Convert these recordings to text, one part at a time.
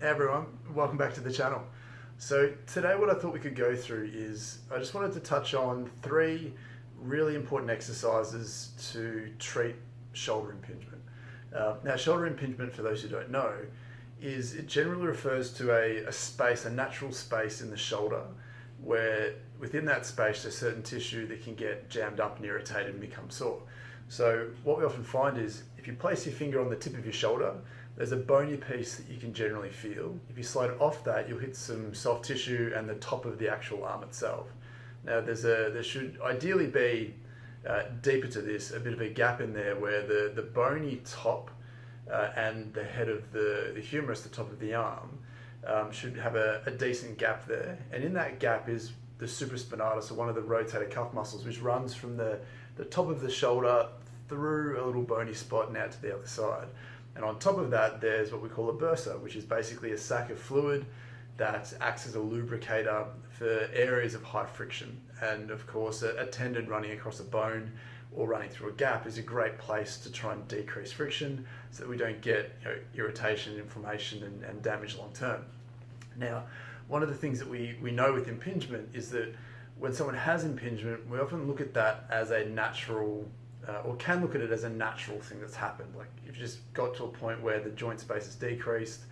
Hey everyone, welcome back to the channel. So today what I thought we could go through is I just wanted to touch on three really important exercises to treat shoulder impingement. Now shoulder impingement, for those who don't know, is it generally refers to a space, a natural space in the shoulder where within that space there's certain tissue that can get jammed up and irritated and become sore. So what we often find is if you place your finger on the tip of your shoulder, there's a bony piece that you can generally feel. If you slide off that, you'll hit some soft tissue and the top of the actual arm itself. Now there should ideally be deeper to this, a bit of a gap in there where the bony top and the head of the humerus, the top of the arm, should have a decent gap there. And in that gap is the supraspinatus, or one of the rotator cuff muscles, which runs from the top of the shoulder through a little bony spot and out to the other side. And on top of that, there's what we call a bursa, which is basically a sac of fluid that acts as a lubricator for areas of high friction. And of course, a tendon running across a bone or running through a gap is a great place to try and decrease friction so that we don't get irritation, inflammation, and damage long term. Now, one of the things that we know with impingement is that when someone has impingement, we often look at that as a natural or can look at it as a natural thing that's happened. Like you've just got to a point where the joint space is decreased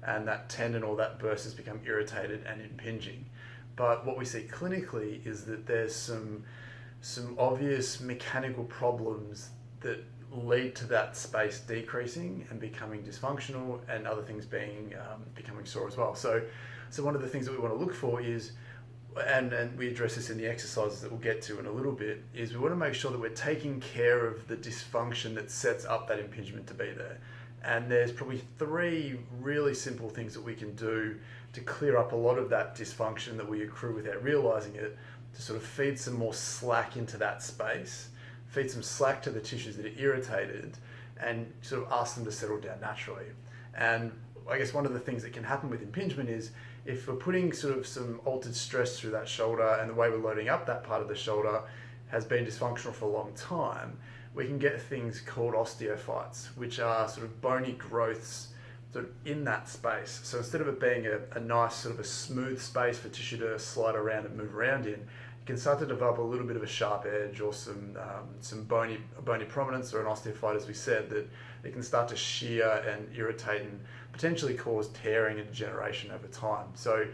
and that tendon or that bursa has become irritated and impinging. But what we see clinically is that there's some obvious mechanical problems that lead to that space decreasing and becoming dysfunctional, and other things becoming sore as well. So one of the things that we want to look for is, and we address this in the exercises that we'll get to in a little bit, is we want to make sure that we're taking care of the dysfunction that sets up that impingement to be there. And there's probably three really simple things that we can do to clear up a lot of that dysfunction that we accrue without realizing it, to sort of feed some more slack into that space, feed some slack to the tissues that are irritated, and sort of ask them to settle down naturally. And I guess one of the things that can happen with impingement is if we're putting sort of some altered stress through that shoulder and the way we're loading up that part of the shoulder has been dysfunctional for a long time, we can get things called osteophytes, which are sort of bony growths sort of in that space. So instead of it being a nice sort of a smooth space for tissue to slide around and move around in, you can start to develop a little bit of a sharp edge or some bony prominence, or an osteophyte, as we said, that it can start to shear and irritate and potentially cause tearing and degeneration over time. So,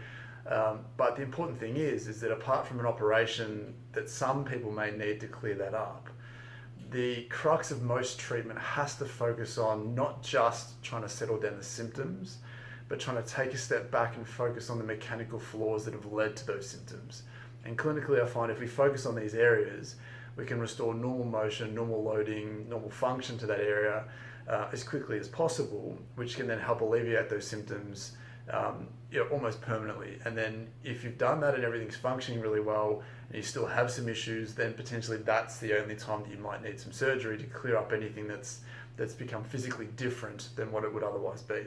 but the important thing is that apart from an operation that some people may need to clear that up, the crux of most treatment has to focus on not just trying to settle down the symptoms, but trying to take a step back and focus on the mechanical flaws that have led to those symptoms. And clinically, I find if we focus on these areas, we can restore normal motion, normal loading, normal function to that area as quickly as possible, which can then help alleviate those symptoms almost permanently. And then if you've done that and everything's functioning really well and you still have some issues, then potentially that's the only time that you might need some surgery to clear up anything that's become physically different than what it would otherwise be.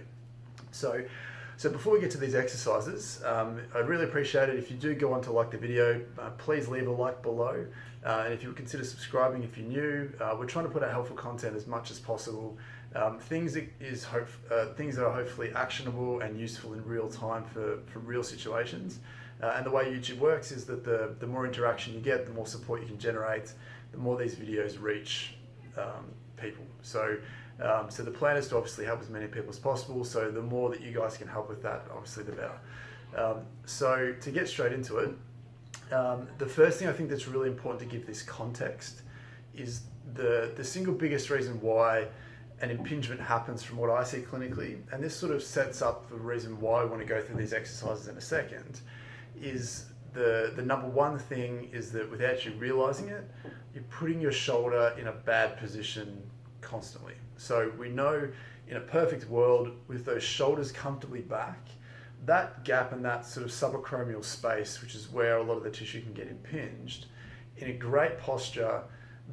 So before we get to these exercises, I'd really appreciate it if you do go on to like the video, please leave a like below. And if you would consider subscribing if you're new. We're trying to put out helpful content as much as possible. Things that are hopefully actionable and useful in real time for real situations. And the way YouTube works is that the more interaction you get, the more support you can generate, the more these videos reach people. So the plan is to obviously help as many people as possible. So the more that you guys can help with that, obviously the better. So to get straight into it, the first thing I think that's really important to give this context is the single biggest reason why an impingement happens from what I see clinically, and this sort of sets up the reason why I want to go through these exercises in a second, is the number one thing is that without you realizing it, you're putting your shoulder in a bad position constantly. So we know in a perfect world, with those shoulders comfortably back, that gap and that sort of subacromial space, which is where a lot of the tissue can get impinged, in a great posture,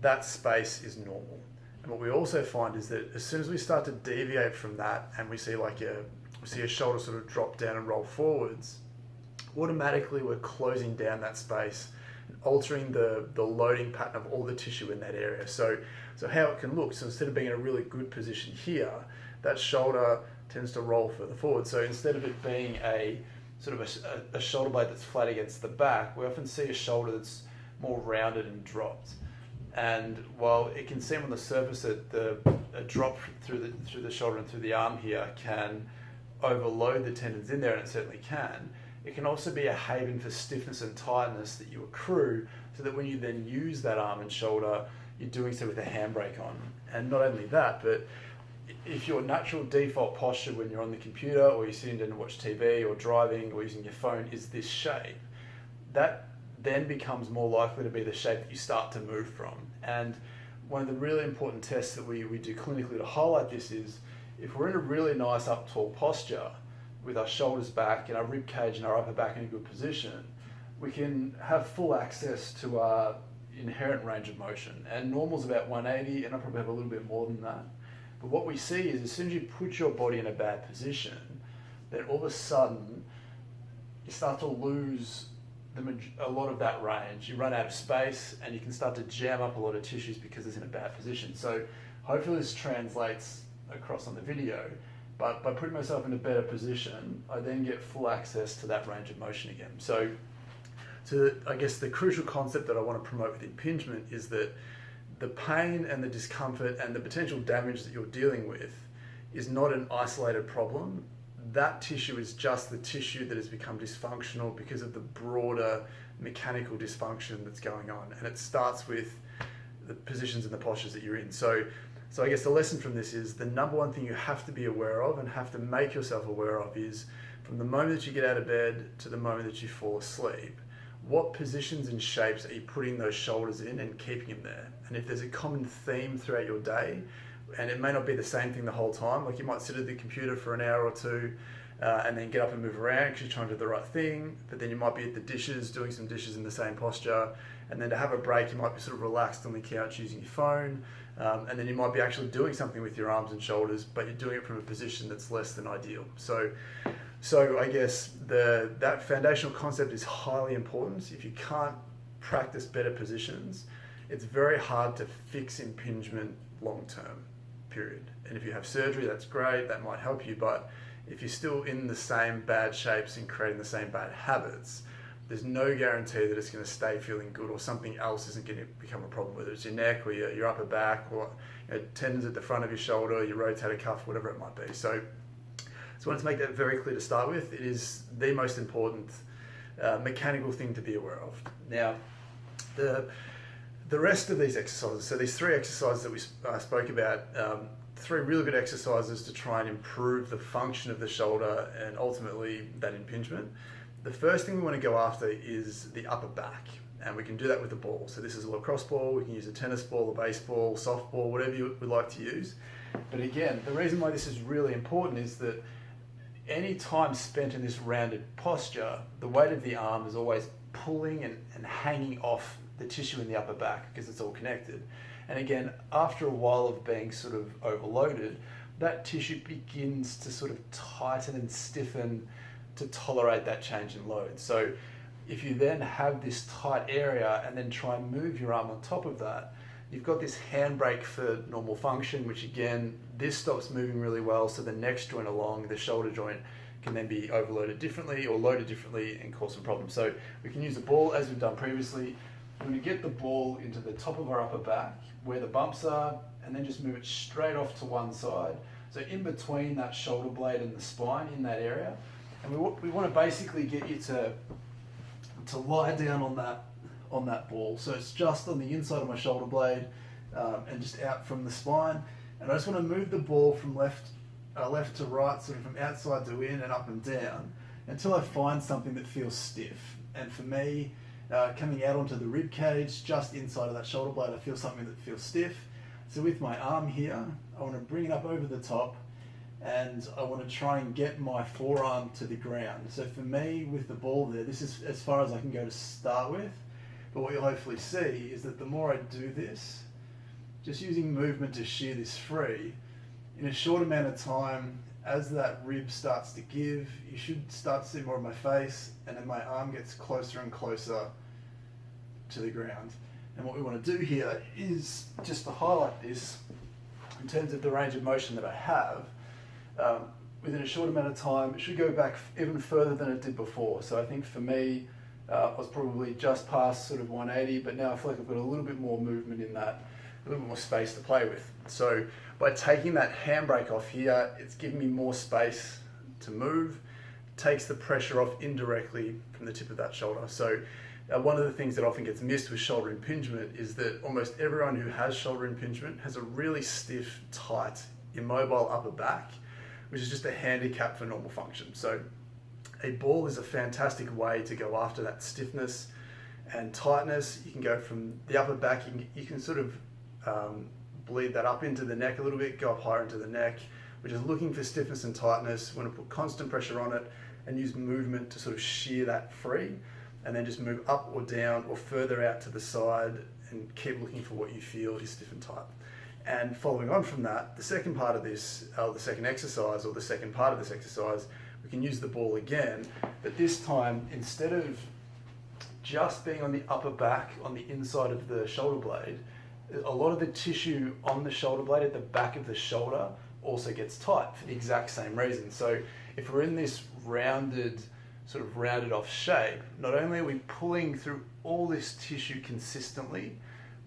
that space is normal. And what we also find is that as soon as we start to deviate from that and we see a shoulder sort of drop down and roll forwards, automatically we're closing down that space and altering the loading pattern of all the tissue in that area. So how it can look, so instead of being in a really good position here, that shoulder tends to roll further forward. So instead of it being a sort of a shoulder blade that's flat against the back, we often see a shoulder that's more rounded and dropped. And while it can seem on the surface that a drop through the shoulder and through the arm here can overload the tendons in there, and it certainly can, it can also be a haven for stiffness and tightness that you accrue, so that when you then use that arm and shoulder, you're doing so with a handbrake on. And not only that, but if your natural default posture when you're on the computer or you're sitting down to watch TV or driving or using your phone is this shape, that then becomes more likely to be the shape that you start to move from. And one of the really important tests that we do clinically to highlight this is, if we're in a really nice up tall posture with our shoulders back and our rib cage and our upper back in a good position, we can have full access to our inherent range of motion. And normal's about 180, and I probably have a little bit more than that. But what we see is, as soon as you put your body in a bad position, then all of a sudden you start to lose a lot of that range. You run out of space and you can start to jam up a lot of tissues because it's in a bad position. So hopefully this translates across on the video, but by putting myself in a better position, I then get full access to that range of motion again. So I guess the crucial concept that I want to promote with impingement is that the pain and the discomfort and the potential damage that you're dealing with is not an isolated problem. That tissue is just the tissue that has become dysfunctional because of the broader mechanical dysfunction that's going on. And it starts with the positions and the postures that you're in. So I guess the lesson from this is, the number one thing you have to be aware of and have to make yourself aware of is, from the moment that you get out of bed to the moment that you fall asleep, what positions and shapes are you putting those shoulders in and keeping them there? And if there's a common theme throughout your day, and it may not be the same thing the whole time, like you might sit at the computer for an hour or two and then get up and move around because you're trying to do the right thing, but then you might be at the dishes, doing some dishes in the same posture, and then to have a break you might be sort of relaxed on the couch using your phone, and then you might be actually doing something with your arms and shoulders, but you're doing it from a position that's less than ideal. So I guess that foundational concept is highly important. If you can't practice better positions, it's very hard to fix impingement long term, period. And if you have surgery, that's great, that might help you, but if you're still in the same bad shapes and creating the same bad habits, there's no guarantee that it's going to stay feeling good, or something else isn't going to become a problem, whether it's your neck or your upper back, or tendons at the front of your shoulder, your rotator cuff, whatever it might be. So I wanted to make that very clear to start with. It is the most important mechanical thing to be aware of. Now, the rest of these exercises, so these 3 exercises that we spoke about, 3 really good exercises to try and improve the function of the shoulder and ultimately that impingement. The first thing we want to go after is the upper back, and we can do that with the ball. So this is a lacrosse ball, we can use a tennis ball, a baseball, softball, whatever you would like to use. But again, the reason why this is really important is that any time spent in this rounded posture, the weight of the arm is always pulling and hanging off the tissue in the upper back because it's all connected. And again, after a while of being sort of overloaded, that tissue begins to sort of tighten and stiffen to tolerate that change in load. So if you then have this tight area and then try and move your arm on top of that, you've got this handbrake for normal function, which again, this stops moving really well, so the next joint along, the shoulder joint, can then be overloaded differently or loaded differently and cause some problems. So we can use the ball as we've done previously. We're going to get the ball into the top of our upper back where the bumps are, and then just move it straight off to one side. So in between that shoulder blade and the spine, in that area. And we want to basically get you to lie down on that ball. So it's just on the inside of my shoulder blade and just out from the spine. And I just want to move the ball from left to right, sort of from outside to in and up and down, until I find something that feels stiff. And for me, coming out onto the rib cage, just inside of that shoulder blade, I feel something that feels stiff. So with my arm here, I want to bring it up over the top, and I want to try and get my forearm to the ground. So for me, with the ball there, this is as far as I can go to start with. But what you'll hopefully see is that the more I do this, just using movement to shear this free, in a short amount of time, as that rib starts to give, you should start to see more of my face, and then my arm gets closer and closer to the ground. And what we want to do here is just to highlight this in terms of the range of motion that I have. within a short amount of time, it should go back even further than it did before. So I think for me, I was probably just past sort of 180, but now I feel like I've got a little bit more movement in that, a little bit more space to play with. So by taking that handbrake off here, it's giving me more space to move, takes the pressure off indirectly from the tip of that shoulder. So one of the things that often gets missed with shoulder impingement is that almost everyone who has shoulder impingement has a really stiff, tight, immobile upper back, which is just a handicap for normal function. So a ball is a fantastic way to go after that stiffness and tightness. You can go from the upper back, you can sort of bleed that up into the neck a little bit, go up higher into the neck, which is looking for stiffness and tightness. We want to put constant pressure on it and use movement to sort of shear that free, and then just move up or down or further out to the side and keep looking for what you feel is stiff and tight. And following on from that, the second part of this, the second exercise or the second part of this exercise, we can use the ball again, but this time, instead of just being on the upper back, on the inside of the shoulder blade, a lot of the tissue on the shoulder blade at the back of the shoulder also gets tight for the exact same reason. So if we're in this sort of rounded off shape, not only are we pulling through all this tissue consistently,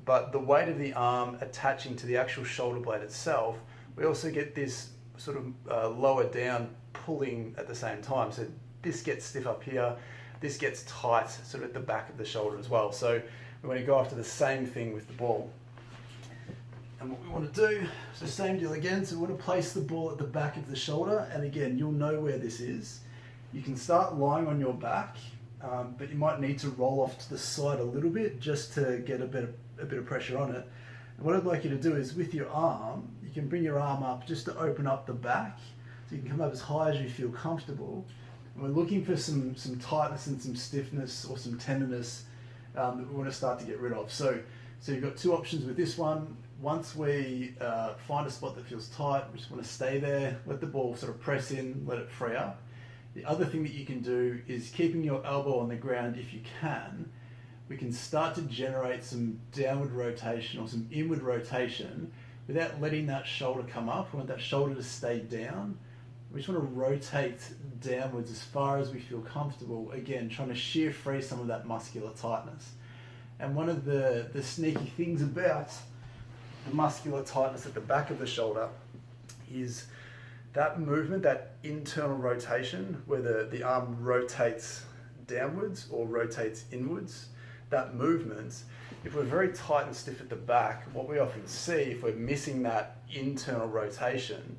but the weight of the arm attaching to the actual shoulder blade itself, we also get this sort of lower down pulling at the same time. So this gets stiff up here, this gets tight sort of at the back of the shoulder as well. So we want to go after the same thing with the ball. And what we want to do is the same deal again. So we want to place the ball at the back of the shoulder, and again, you'll know where this is. You can start lying on your back, but you might need to roll off to the side a little bit just to get a bit of pressure on it. And what I'd like you to do is with your arm, you can bring your arm up just to open up the back, so you can come up as high as you feel comfortable. And we're looking for some tightness and some stiffness or some tenderness that we want to start to get rid of. So you've got two options with this one. Once we find a spot that feels tight, we just want to stay there, let the ball sort of press in, let it free up. The other thing that you can do is keeping your elbow on the ground if you can. We can start to generate some downward rotation or some inward rotation without letting that shoulder come up. We want that shoulder to stay down. We just want to rotate downwards as far as we feel comfortable, again, trying to shear free some of that muscular tightness. And one of the sneaky things about the muscular tightness at the back of the shoulder is that movement, that internal rotation, where the arm rotates downwards or rotates inwards, that movement, if we're very tight and stiff at the back, what we often see, if we're missing that internal rotation,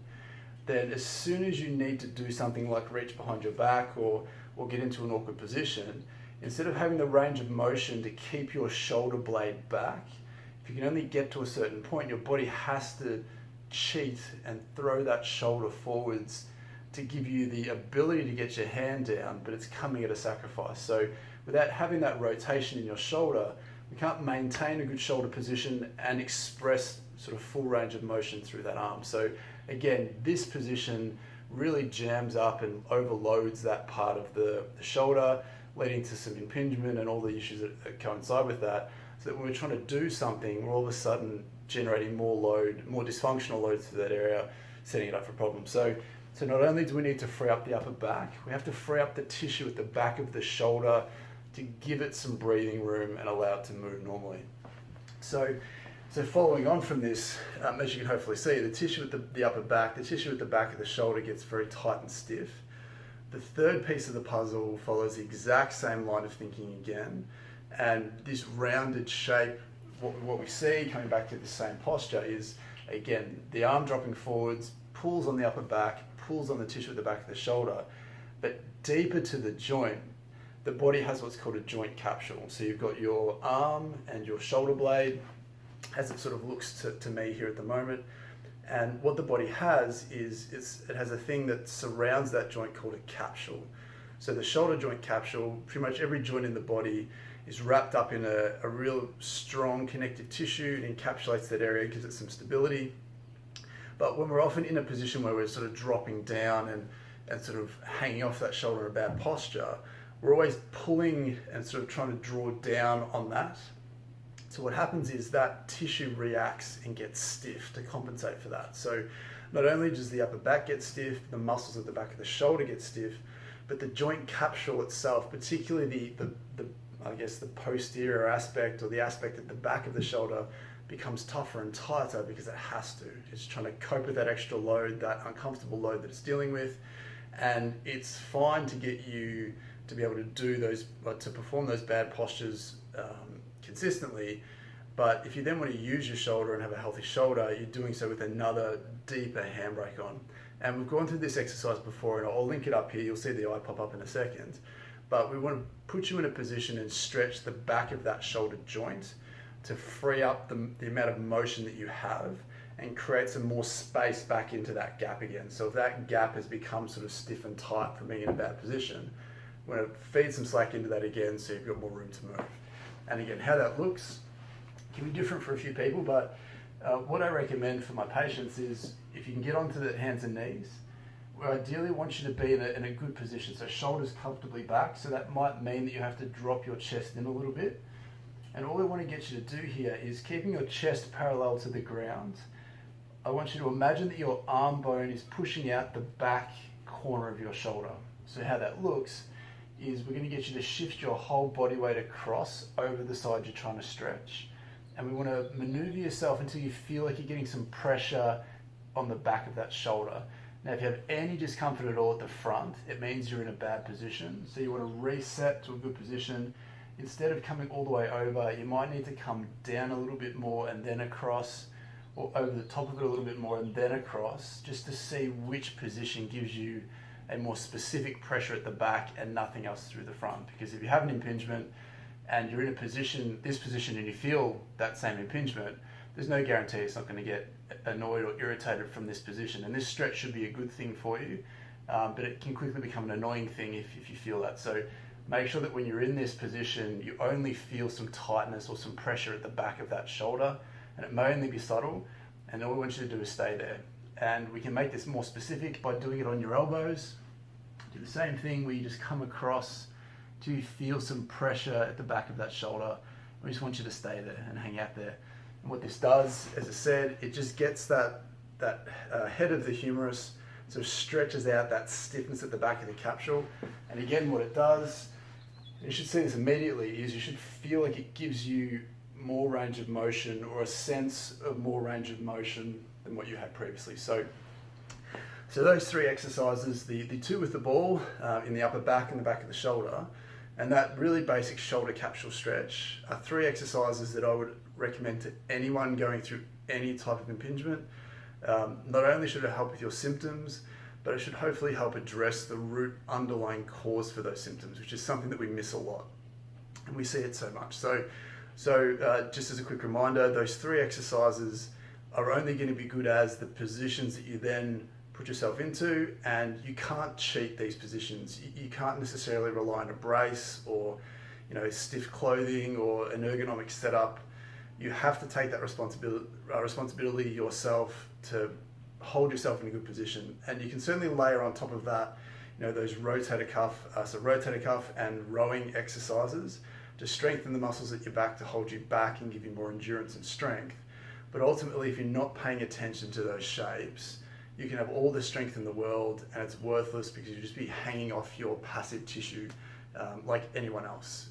then as soon as you need to do something like reach behind your back or get into an awkward position, instead of having the range of motion to keep your shoulder blade back, if you can only get to a certain point, your body has to cheat and throw that shoulder forwards to give you the ability to get your hand down, but it's coming at a sacrifice. So without having that rotation in your shoulder, we can't maintain a good shoulder position and express sort of full range of motion through that arm. So again, this position really jams up and overloads that part of the shoulder, leading to some impingement and all the issues that coincide with that. So that when we're trying to do something, we're all of a sudden generating more load, more dysfunctional loads to that area, setting it up for problems. So not only do we need to free up the upper back, we have to free up the tissue at the back of the shoulder to give it some breathing room and allow it to move normally. So following on from this, as you can hopefully see, the tissue at the upper back, the tissue at the back of the shoulder gets very tight and stiff. The third piece of the puzzle follows the exact same line of thinking again, and this rounded shape, what we see coming back to the same posture is, again, the arm dropping forwards, pulls on the upper back, pulls on the tissue at the back of the shoulder, but deeper to the joint, the body has what's called a joint capsule. So you've got your arm and your shoulder blade, as it sort of looks to me here at the moment. And what the body has is it has a thing that surrounds that joint called a capsule. So the shoulder joint capsule, pretty much every joint in the body is wrapped up in a real strong connective tissue. It encapsulates that area, gives it some stability. But when we're often in a position where we're sort of dropping down and sort of hanging off that shoulder in a bad posture, we're always pulling and sort of trying to draw down on that. So what happens is that tissue reacts and gets stiff to compensate for that. So not only does the upper back get stiff, the muscles at the back of the shoulder get stiff, but the joint capsule itself, particularly the I guess the posterior aspect, or the aspect at the back of the shoulder, becomes tougher and tighter because it has to. It's trying to cope with that extra load, that uncomfortable load that it's dealing with. And it's fine to get you to be able to do those, to perform those bad postures consistently. But if you then want to use your shoulder and have a healthy shoulder, you're doing so with another deeper handbrake on. And we've gone through this exercise before, and I'll link it up here. You'll see the eye pop up in a second. But we want to put you in a position and stretch the back of that shoulder joint to free up the amount of motion that you have and create some more space back into that gap again. So if that gap has become sort of stiff and tight from being in a bad position, we're going to feed some slack into that again so you've got more room to move. And again, how that looks can be different for a few people, but what I recommend for my patients is if you can get onto the hands and knees, we ideally want you to be in a good position. So shoulders comfortably back. So that might mean that you have to drop your chest in a little bit. And all I want to get you to do here is keeping your chest parallel to the ground. I want you to imagine that your arm bone is pushing out the back corner of your shoulder. So how that looks is we're going to get you to shift your whole body weight across over the side you're trying to stretch. And we want to maneuver yourself until you feel like you're getting some pressure on the back of that shoulder. Now, if you have any discomfort at all at the front, it means you're in a bad position. So you want to reset to a good position. Instead of coming all the way over, you might need to come down a little bit more and then across, or over the top of it a little bit more and then across, just to see which position gives you a more specific pressure at the back and nothing else through the front. Because if you have an impingement and you're in a position, this position, and you feel that same impingement, there's no guarantee it's not going to get annoyed or irritated from this position. And this stretch should be a good thing for you, but it can quickly become an annoying thing if you feel that. So make sure that when you're in this position, you only feel some tightness or some pressure at the back of that shoulder, and it may only be subtle, and all we want you to do is stay there. And we can make this more specific by doing it on your elbows. Do the same thing where you just come across till you feel some pressure at the back of that shoulder. We just want you to stay there and hang out there. And what this does, as I said, it just gets that head of the humerus, sort of stretches out that stiffness at the back of the capsule. And again, what it does, you should see this immediately, is you should feel like it gives you more range of motion, or a sense of more range of motion than what you had previously. So those three exercises, the two with the ball in the upper back and the back of the shoulder, and that really basic shoulder capsule stretch, are three exercises that I would recommend to anyone going through any type of impingement. Not only should it help with your symptoms, but it should hopefully help address the root underlying cause for those symptoms, which is something that we miss a lot, and we see it so much. So just as a quick reminder, those three exercises are only going to be good as the positions that you then put yourself into, and you can't cheat these positions. You can't necessarily rely on a brace or stiff clothing or an ergonomic setup. You have to take that responsibility yourself to hold yourself in a good position. And you can certainly layer on top of that those rotator cuff and rowing exercises to strengthen the muscles at your back, to hold you back and give you more endurance and strength. But ultimately, if you're not paying attention to those shapes, you can have all the strength in the world and it's worthless, because you'll just be hanging off your passive tissue like anyone else.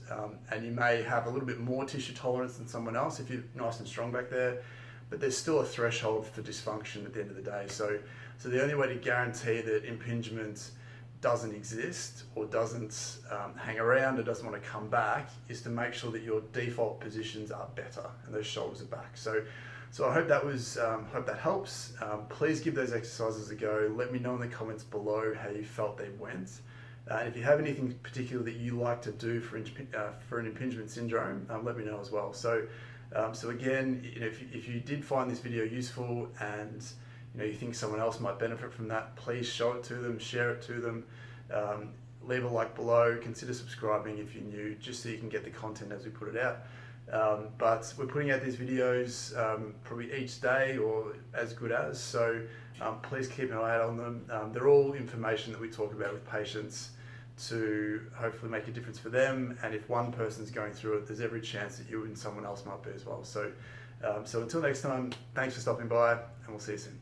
And you may have a little bit more tissue tolerance than someone else if you're nice and strong back there, but there's still a threshold for dysfunction at the end of the day. So the only way to guarantee that impingement doesn't exist or doesn't hang around or doesn't want to come back is to make sure that your default positions are better and those shoulders are back. So I hope that helps. Please give those exercises a go. Let me know in the comments below how you felt they went. And if you have anything particular that you like to do for an impingement syndrome, let me know as well. So again, if you did find this video useful and you think someone else might benefit from that, please show it to them, share it to them. Leave a like below. Consider subscribing if you're new, just so you can get the content as we put it out. But we're putting out these videos probably each day or as good as, so please keep an eye out on them. They're all information that we talk about with patients to hopefully make a difference for them, and if one person's going through it, there's every chance that you and someone else might be as well. So until next time, thanks for stopping by, and we'll see you soon.